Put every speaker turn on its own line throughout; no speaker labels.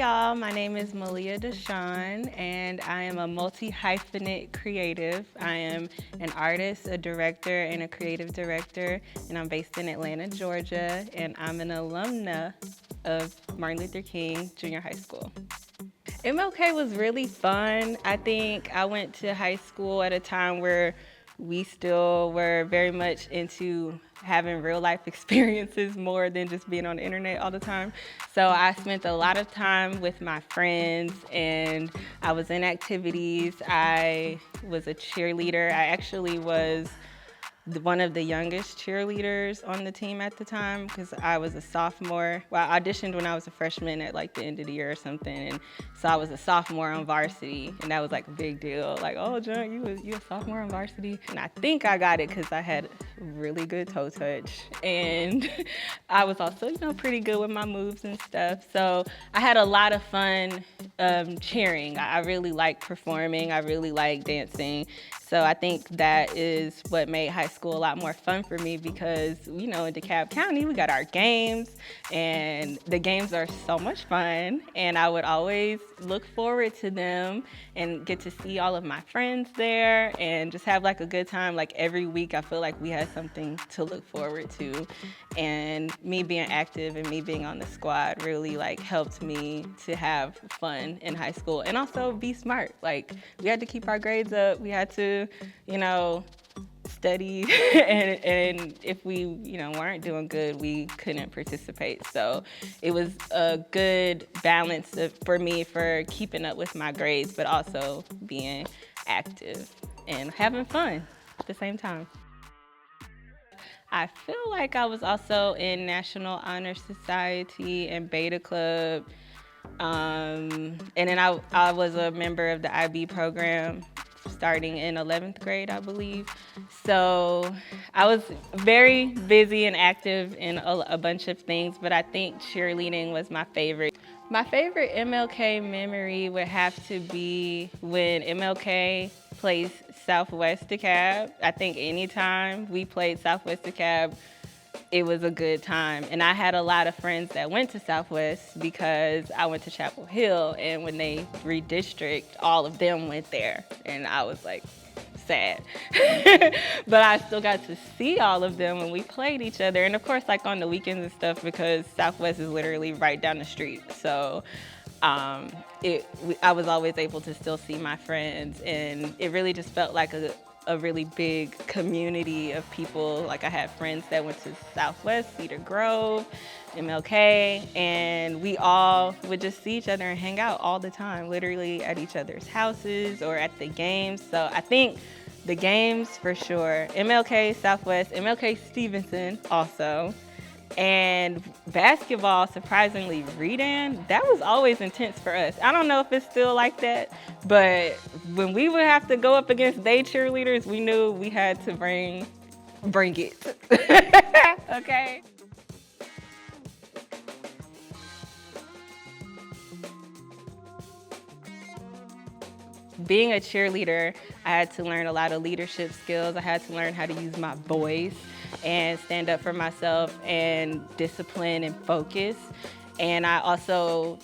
y'all. My name is Malia Dishon, and I am a multi-hyphenate creative. I am an artist, a director, and a creative director, and I'm based in Atlanta, Georgia, and I'm an alumna of Martin Luther King Junior High School. MLK was really fun. I think I went to high school at a time where we still were very much into having real life experiences more than just being on the internet all the time. So I spent a lot of time with my friends and I was in activities. I was a cheerleader. I actually was one of the youngest cheerleaders on the team at the time because I was a sophomore. Well, I auditioned when I was a freshman at like the end of the year or something, and so I was a sophomore on varsity, and that was like a big deal. Like, oh, John, you a sophomore on varsity? And I think I got it because I had really good toe touch, and I was also, pretty good with my moves and stuff. So I had a lot of fun cheering. I really like performing. I really like dancing. So I think that is what made high school a lot more fun for me because, in DeKalb County, we got our games and the games are so much fun. And I would always look forward to them and get to see all of my friends there and just have like a good time. Like every week, I feel like we had something to look forward to. And me being active and me being on the squad really like helped me to have fun in high school and also be smart. Like we had to keep our grades up. We had to, study and if we, weren't doing good, we couldn't participate. So it was a good balance for me for keeping up with my grades, but also being active and having fun at the same time. I feel like I was also in National Honor Society and Beta Club. And then I was a member of the IB program starting in 11th grade, I believe. So I was very busy and active in a bunch of things, but I think cheerleading was my favorite. My favorite MLK memory would have to be when MLK plays Southwest DeKalb. I think anytime we played Southwest DeKalb, it was a good time. And I had a lot of friends that went to Southwest because I went to Chapel Hill, and when they redistrict, all of them went there. And I was like, sad. But I still got to see all of them when we played each other. And of course, like on the weekends and stuff, because Southwest is literally right down the street. So I was always able to still see my friends, and it really just felt like a really big community of people. Like I had friends that went to Southwest, Cedar Grove, MLK, and we all would just see each other and hang out all the time, literally at each other's houses or at the games. So I think the games for sure, MLK, Southwest, MLK Stevenson also, and basketball, surprisingly, Redan, that was always intense for us. I don't know if it's still like that, but when we would have to go up against day cheerleaders, we knew we had to bring it. Okay? Being a cheerleader, I had to learn a lot of leadership skills. I had to learn how to use my voice and stand up for myself and discipline and focus. And I also,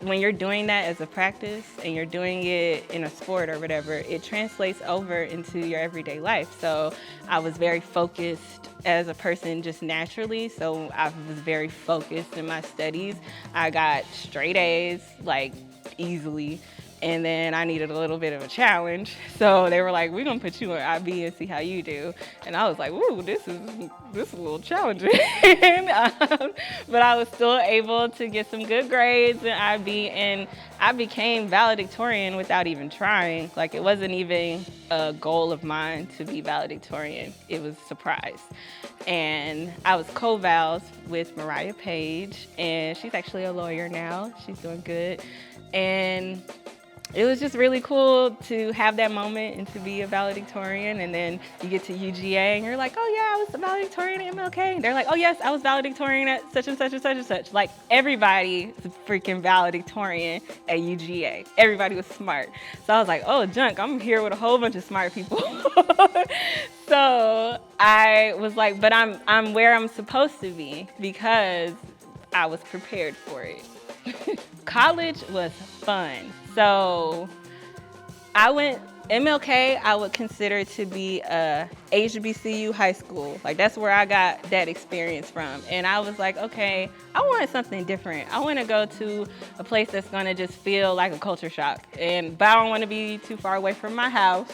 when you're doing that as a practice and you're doing it in a sport or whatever, it translates over into your everyday life. So I was very focused as a person just naturally. So I was very focused in my studies. I got straight A's, like easily. And then I needed a little bit of a challenge. So they were like, we're gonna put you in IB and see how you do. And I was like, ooh, this is a little challenging. But I was still able to get some good grades in IB, and I became valedictorian without even trying. Like it wasn't even a goal of mine to be valedictorian. It was a surprise. And I was co-vals with Mariah Page, and she's actually a lawyer now. She's doing good. And it was just really cool to have that moment and to be a valedictorian. And then you get to UGA and you're like, oh yeah, I was a valedictorian at MLK. And they're like, oh yes, I was valedictorian at such and such and such and such. Like everybody is a freaking valedictorian at UGA. Everybody was smart. So I was like, oh junk, I'm here with a whole bunch of smart people. So I was like, but I'm where I'm supposed to be because I was prepared for it. college was fun. So I went MLK. I would consider to be a HBCU high school. Like that's where I got that experience from. And I was like, okay, I wanted something different. I want to go to a place that's gonna just feel like a culture shock. But I don't want to be too far away from my house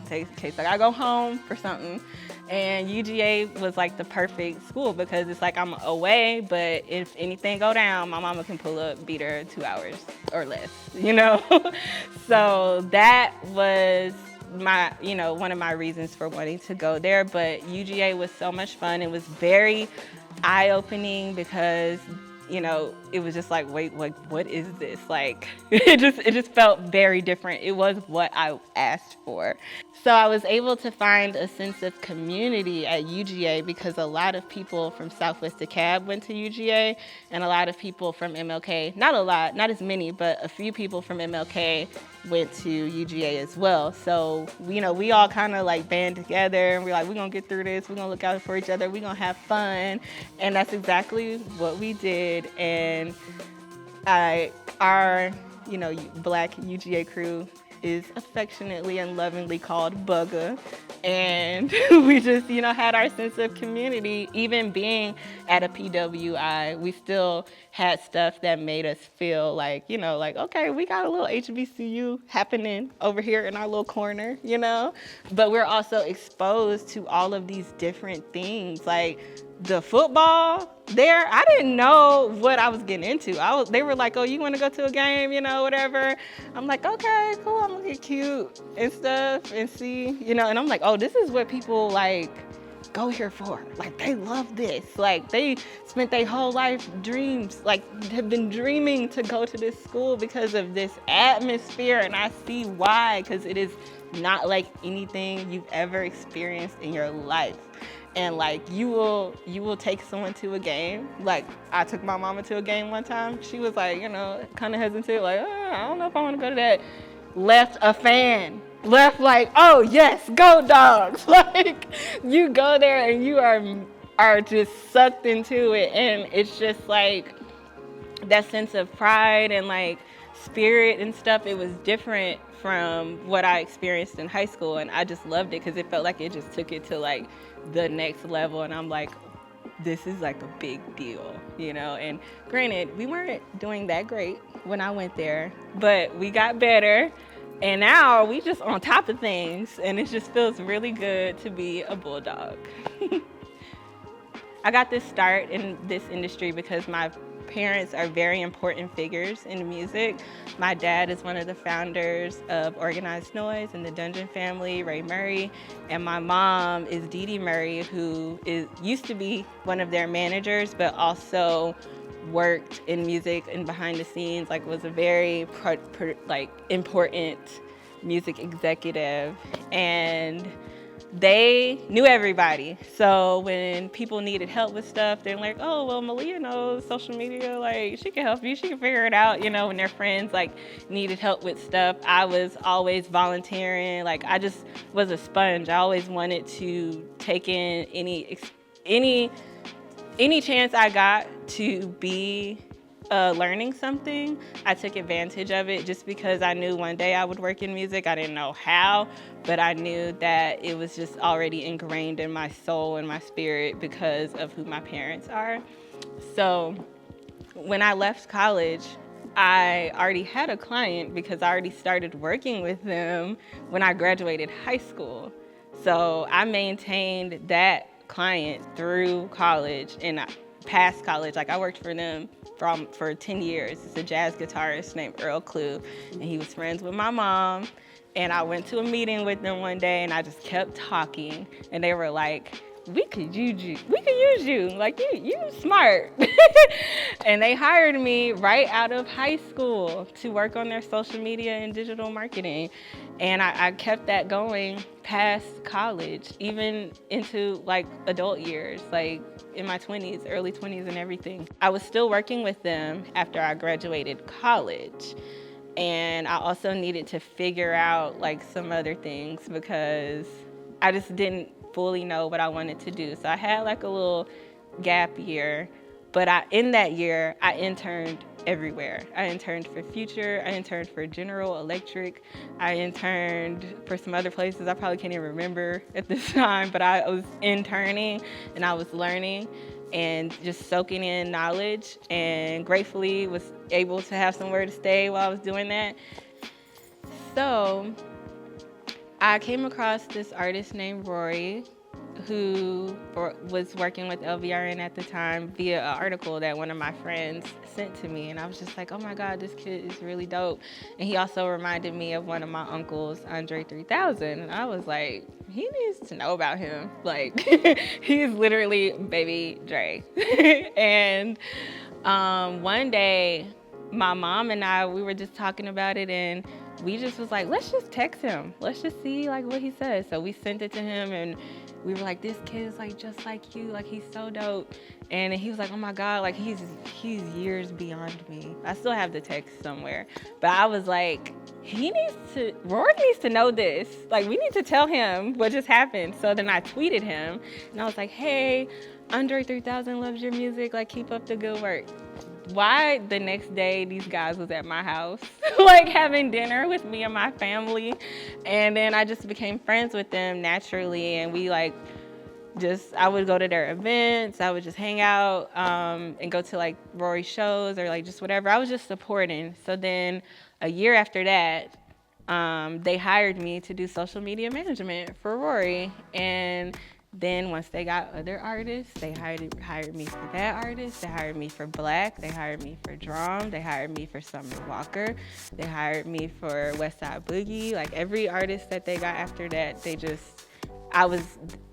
in case like I go home for something. And UGA was like the perfect school because it's like I'm away, but if anything go down, my mama can pull up, beat her 2 hours or less, you know? So that was my, one of my reasons for wanting to go there. But UGA was so much fun. It was very eye-opening because it was just like, wait, like, what is this? Like, it just felt very different. It was what I asked for. So I was able to find a sense of community at UGA because a lot of people from Southwest DeKalb went to UGA, and a lot of people from MLK, not a lot, not as many, but a few people from MLK went to UGA as well. So, we all kind of like band together and we're like, we're gonna get through this, we're gonna look out for each other, we're gonna have fun. And that's exactly what we did. And our Black UGA crew is affectionately and lovingly called Bugga. And we just, had our sense of community. Even being at a PWI, we still had stuff that made us feel like, okay, we got a little HBCU happening over here in our little corner, But we're also exposed to all of these different things. Like the football there, I didn't know what I was getting into. They were like, oh, you want to go to a game, whatever. I'm like, okay, cool, I'm gonna get cute and stuff and see, and I'm like, oh, this is what people like go here for. Like they love this. Like they spent their whole life have been dreaming to go to this school because of this atmosphere, and I see why, because it is not like anything you've ever experienced in your life. And like you will take someone to a game. Like I took my mama to a game one time. She was like, kind of hesitant, like, I don't know if I want to go to that. Left a fan. Left like, oh yes, go Dogs. Like you go there and you are just sucked into it, and it's just like that sense of pride and like spirit and stuff. It was different from what I experienced in high school, and I just loved it because it felt like it just took it to like the next level. And I'm like, this is like a big deal, And granted, we weren't doing that great when I went there, but we got better. And now we just on top of things, and it just feels really good to be a Bulldog. I got this start in this industry because my parents are very important figures in music. My dad is one of the founders of Organized Noise and the Dungeon family, Ray Murray, and my mom is Dee Dee Murray, who used to be one of their managers, but also worked in music and behind the scenes, like was a very important music executive, and they knew everybody. So when people needed help with stuff, they're like, oh, well, Malia knows social media, like she can help you, she can figure it out, when their friends like needed help with stuff. I was always volunteering, like I just was a sponge. I always wanted to take in any chance I got to be learning something. I took advantage of it just because I knew one day I would work in music. I didn't know how, but I knew that it was just already ingrained in my soul and my spirit because of who my parents are. So when I left college, I already had a client because I already started working with them when I graduated high school. So I maintained that client through college and past college. Like I worked for them for 10 years. It's a jazz guitarist named Earl Clue, and he was friends with my mom. And I went to a meeting with them one day, and I just kept talking, and they were like, we could use you. Like you smart. And they hired me right out of high school to work on their social media and digital marketing. And I kept that going past college, even into like adult years, like in my 20s, early 20s and everything. I was still working with them after I graduated college. And I also needed to figure out like some other things because I just didn't fully know what I wanted to do. So I had like a little gap year, but in that year, I interned everywhere. I interned for Future, I interned for General Electric, I interned for some other places I probably can't even remember at this time, but I was interning and I was learning and just soaking in knowledge, and gratefully was able to have somewhere to stay while I was doing that. So I came across this artist named Rory, who was working with LVRN at the time via an article that one of my friends sent to me. And I was just like, oh my God, this kid is really dope. And he also reminded me of one of my uncles, Andre 3000. And I was like, he needs to know about him. Like, he's literally Baby Dre. And one day, my mom and I, we were just talking about it, and we just was like, let's just text him. Let's just see like what he says. So we sent it to him, and we were like, this kid is like just like you, like he's so dope. And he was like, oh my God, like he's years beyond me. I still have the text somewhere. But I was like, Rory needs to know this. Like, we need to tell him what just happened. So then I tweeted him, and I was like, hey, Andre 3000 loves your music, like keep up the good work. Why the next day these guys was at my house like having dinner with me and my family, and then I just became friends with them naturally, and we like I would go to their events, I would just hang out and go to like Rory shows or like just whatever. I was just supporting. So then a year after that, they hired me to do social media management for Rory, and then once they got other artists, they hired me for that artist, they hired me for Black, they hired me for Drum, they hired me for Summer Walker, they hired me for Westside Boogie. Like every artist that they got after that,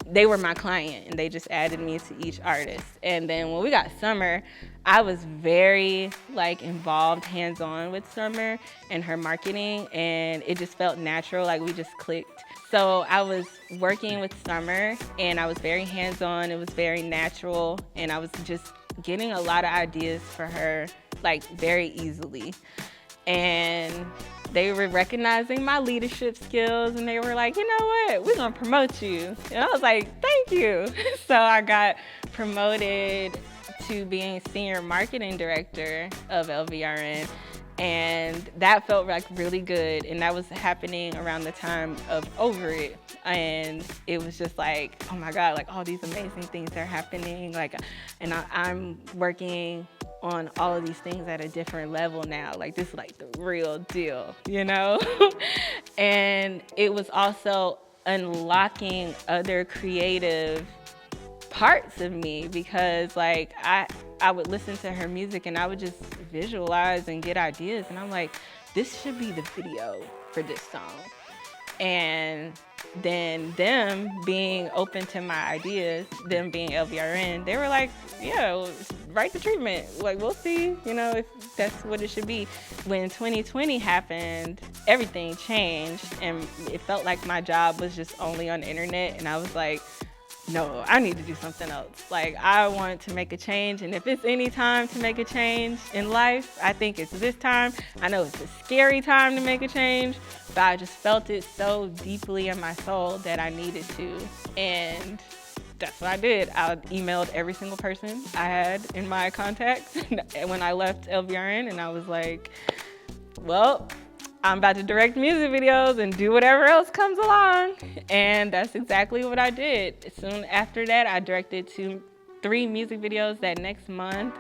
they were my client, and they just added me to each artist. And then when we got Summer, I was very like involved hands-on with Summer and her marketing, and it just felt natural, like we just clicked. So I was working with Summer, and I was very hands-on, it was very natural, and I was just getting a lot of ideas for her, like very easily. And they were recognizing my leadership skills, and they were like, you know what, we're gonna promote you. And I was like, thank you. So I got promoted to being senior marketing director of LVRN. And that felt like really good. And that was happening around the time of Over It. And it was just like, oh my God, like all these amazing things are happening. Like, and I'm working on all of these things at a different level now. Like this is like the real deal, you know? And it was also unlocking other creative parts of me, because like I would listen to her music and I would just visualize and get ideas, and I'm like, this should be the video for this song. And then them being open to my ideas, them being LVRN, they were like, yeah, write the treatment. Like, we'll see, you know, if that's what it should be. When 2020 happened, everything changed, and it felt like my job was just only on the internet, and I was like, no, I need to do something else. Like, I want to make a change, and if it's any time to make a change in life, I think it's this time. I know it's a scary time to make a change, but I just felt it so deeply in my soul that I needed to, and that's what I did. I emailed every single person I had in my contacts when I left LVRN, and I was like, well, I'm about to direct music videos and do whatever else comes along. And that's exactly what I did. Soon after that, I directed 3 music videos that next month.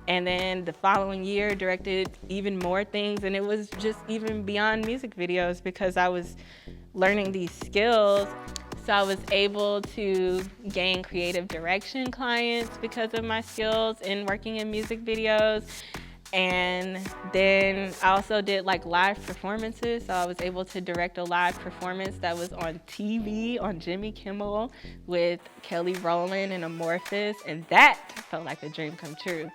And then the following year, directed even more things. And it was just even beyond music videos, because I was learning these skills. So I was able to gain creative direction clients because of my skills in working in music videos. And then I also did like live performances. So I was able to direct a live performance that was on TV on Jimmy Kimmel with Kelly Rowland and Amorphous. And that felt like a dream come true.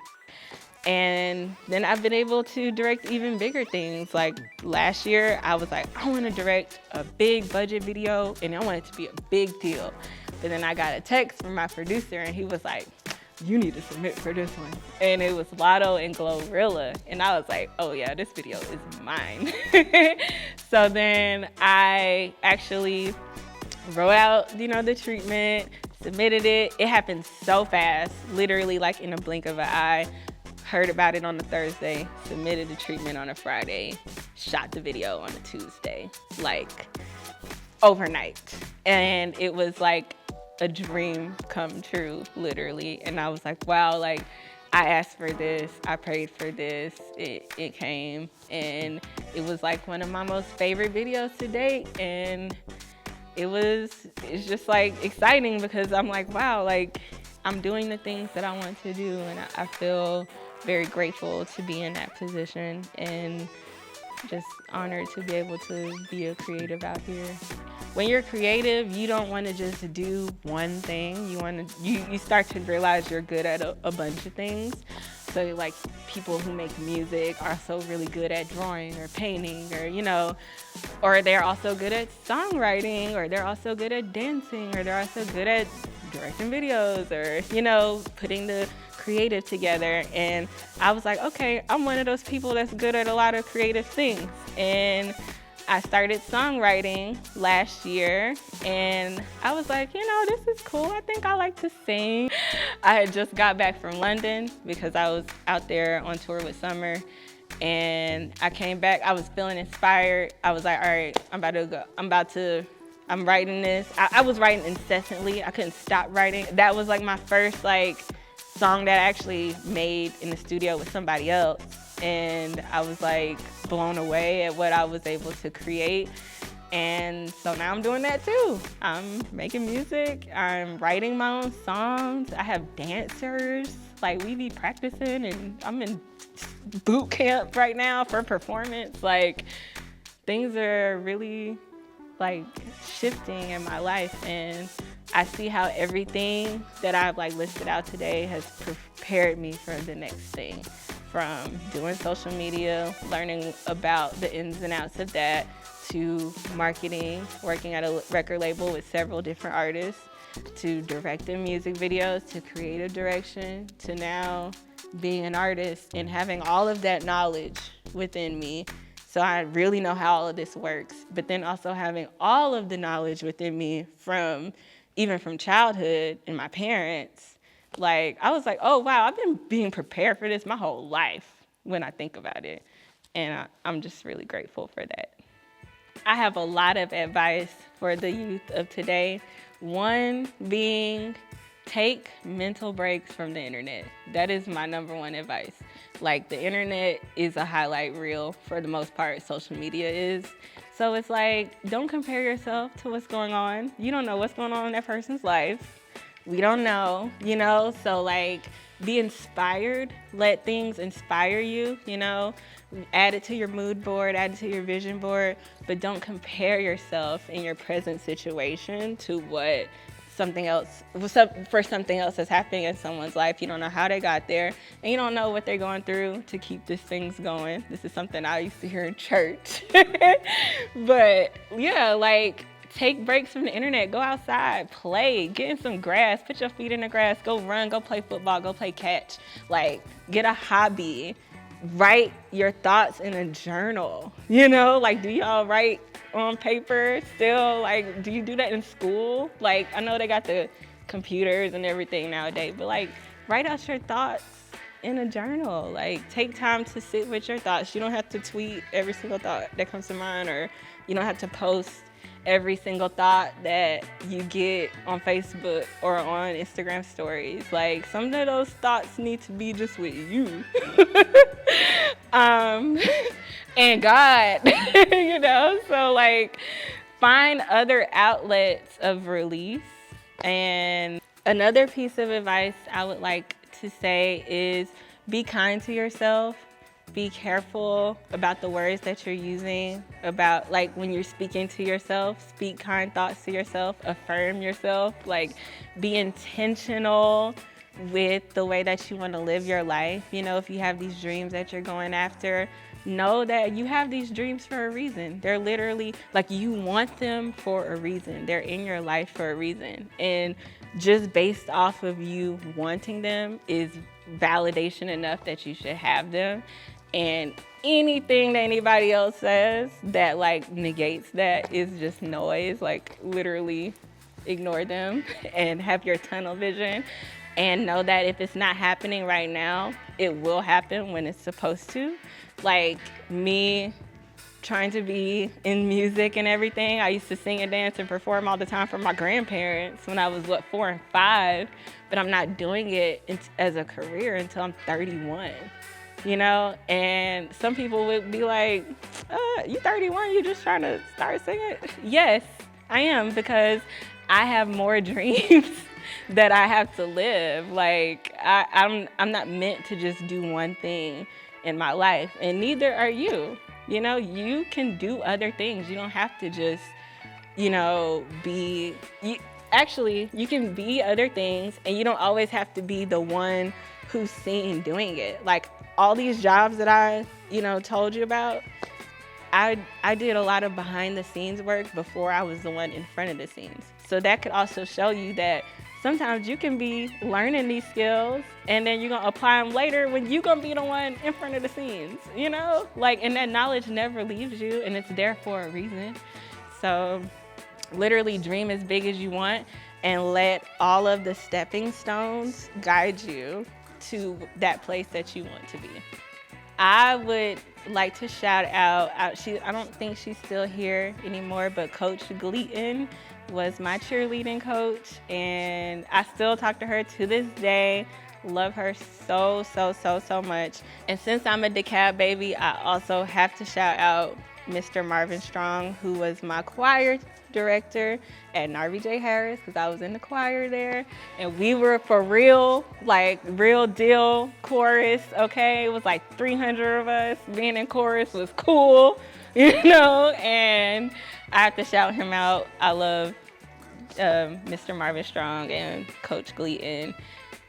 And then I've been able to direct even bigger things. Like last year, I was like, I want to direct a big budget video, and I want it to be a big deal. But then I got a text from my producer, and he was like, you need to submit for this one. And it was Lotto and Glorilla. And I was like, oh yeah, this video is mine. So then I actually wrote out, the treatment, submitted it. It happened so fast, literally like in a blink of an eye. heard about it on a Thursday, submitted the treatment on a Friday, shot the video on a Tuesday, like overnight. And it was like a dream come true, literally. And I was like, wow, like I asked for this, I prayed for this, it came. And it was like one of my most favorite videos to date. And it's just like exciting because I'm like, wow, like I'm doing the things that I want to do. And I feel very grateful to be in that position and just honored to be able to be a creative out here. When you're creative, you don't want to just do one thing. You start to realize you're good at a bunch of things. So like people who make music are so really good at drawing or painting or, or they're also good at songwriting, or they're also good at dancing, or they're also good at directing videos, or, putting the creative together. And I was like, okay, I'm one of those people that's good at a lot of creative things. And I started songwriting last year, and I was like, this is cool. I think I like to sing. I had just got back from London because I was out there on tour with Summer, and I came back. I was feeling inspired. I was like, all right, I'm writing this. I was writing incessantly. I couldn't stop writing. That was like my first song that I actually made in the studio with somebody else. And I was like blown away at what I was able to create. And so now I'm doing that too. I'm making music, I'm writing my own songs. I have dancers, we be practicing, and I'm in boot camp right now for performance. Things are really shifting in my life, and I see how everything that I've listed out today has prepared me for the next thing. From doing social media, learning about the ins and outs of that, to marketing, working at a record label with several different artists, to directing music videos, to creative direction, to now being an artist and having all of that knowledge within me. So I really know how all of this works, but then also having all of the knowledge within me even from childhood and my parents. I was like, oh, wow, I've been being prepared for this my whole life when I think about it. And I'm just really grateful for that. I have a lot of advice for the youth of today. One being, take mental breaks from the internet. That is my number one advice. The internet is a highlight reel for the most part, social media is. So it's don't compare yourself to what's going on. You don't know what's going on in that person's life. We don't know, so be inspired, let things inspire you, add it to your mood board, add it to your vision board, but don't compare yourself in your present situation to what something else that's happening in someone's life. You don't know how they got there, and you don't know what they're going through to keep these things going. This is something I used to hear in church. But yeah, take breaks from the internet, go outside, play, get in some grass, put your feet in the grass, go run, go play football, go play catch, get a hobby, write your thoughts in a journal, do y'all write on paper still? Do you do that in school? I know they got the computers and everything nowadays, but write out your thoughts in a journal. Take time to sit with your thoughts. You don't have to tweet every single thought that comes to mind, or you don't have to post every single thought that you get on Facebook or on Instagram stories. Some of those thoughts need to be just with you. And God, so find other outlets of release. And another piece of advice I would like to say is be kind to yourself. Be careful about the words that you're using, about when you're speaking to yourself, speak kind thoughts to yourself, affirm yourself, be intentional with the way that you want to live your life. If you have these dreams that you're going after, know that you have these dreams for a reason. They're literally you want them for a reason. They're in your life for a reason. And just based off of you wanting them is validation enough that you should have them. And anything that anybody else says that negates that is just noise. Literally ignore them and have your tunnel vision, and know that if it's not happening right now, it will happen when it's supposed to. Like me trying to be in music and everything. I used to sing and dance and perform all the time for my grandparents when I was, 4 and 5, but I'm not doing it as a career until I'm 31, you know? And some people would be like, you 31, you just trying to start singing? Yes, I am, because I have more dreams that I have to live. Like, I'm not meant to just do one thing in my life, and neither are you. You know, you can do other things. You don't have to just, you can be other things, and you don't always have to be the one who's seen doing it. Like all these jobs that I, told you about, I did a lot of behind the scenes work before I was the one in front of the scenes. So that could also show you that sometimes you can be learning these skills and then you're gonna apply them later when you're gonna be the one in front of the scenes, and that knowledge never leaves you, and it's there for a reason. So literally dream as big as you want and let all of the stepping stones guide you to that place that you want to be. I would like to shout out, I don't think she's still here anymore, but Coach Gleaton was my cheerleading coach, and I still talk to her to this day. Love her so, so, so, so much. And since I'm a DeKalb baby, I also have to shout out Mr. Marvin Strong, who was my choir director at Narvi J. Harris, because I was in the choir there. And we were for real, like real deal chorus, okay? It was like 300 of us. Being in chorus was cool, and I have to shout him out. I love Mr. Marvin Strong and Coach Gleaton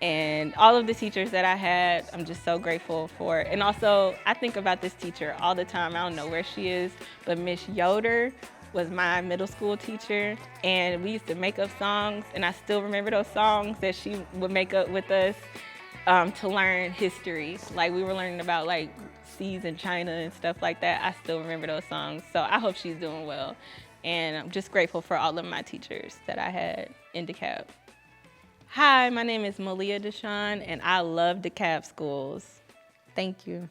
and all of the teachers that I had. I'm just so grateful for. And also, I think about this teacher all the time. I don't know where she is, but Miss Yoder was my middle school teacher, and we used to make up songs, and I still remember those songs that she would make up with us to learn history. Like we were learning about like seas in China and stuff like that. I still remember those songs. So I hope she's doing well. And I'm just grateful for all of my teachers that I had in DeKalb. Hi, my name is Malia Dishon, and I love DeKalb schools. Thank you.